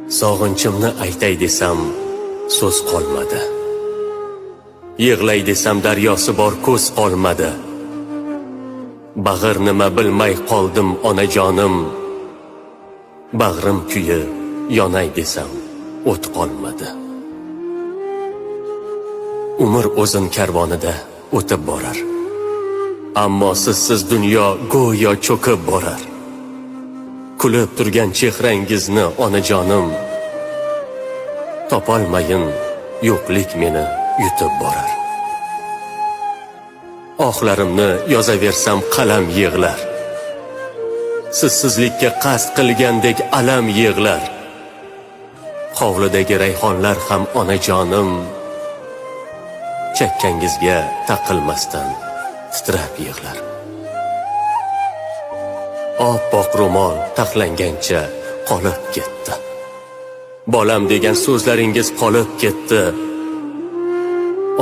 Sog'inchimni aytay desam, so'z qolmadi. Yig'lay desam daryosi bor ko'z qolmadi. Bag'ir nima bilmay qoldim onajonim. Bag'rim kuyi yonay desam, o't qolmadi. Umr o'zin karvonida o'tib borar. Ammo sizsiz dunyo go'yo cho'kib borar. Kulib turgan chehrangizni onajonim, topolmayin yo'qlik meni yutib borar. Ohlarimni yozaversam qalam yig'lar. Sizsizlikka qasd qilgandek alam yig'lar. Hovlidagi rayhonlar ham onajonim, chakkangizga taqilmasdan titrab yig'lar. Oppoq ro'mol taxlangancha qolib ketdi. Bolam degan so'zlaringiz qolib ketdi.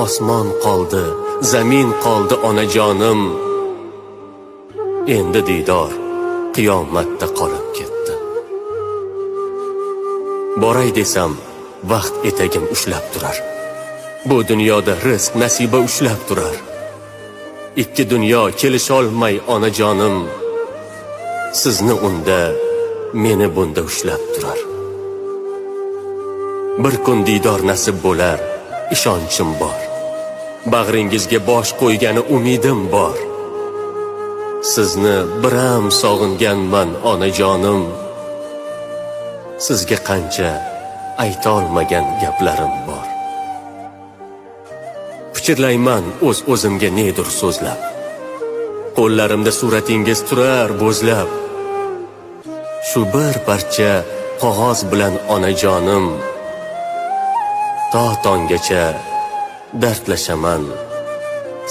Osmon qoldi, zamin qoldi onajonim. Endi diydor qiyomatda qolib ketdi. Boray desam, vaqt etagim ushlab turar. Bu dunyoda rizq nasiba ushlab turar. Ikki dunyo kelisholmay onajonim, sizni unda, meni bunda ushlab turar. Bir kun diydor nasib bo'lar, ishonchim bor. Bag'ringizga bosh qo'ygani umidim bor. Sizni biram sog'inganman onajonim. Sizga qancha ayta olmagan gaplarim bor. Fikrlayman o'zimga nedir so'zlab. Qo'llarimda suratingiz turar bo'zlab. Shu bir parcha qog'oz bilan onajonim, to tonggacha dardlashaman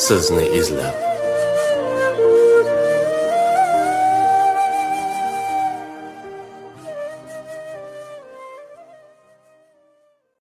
sizni izlab.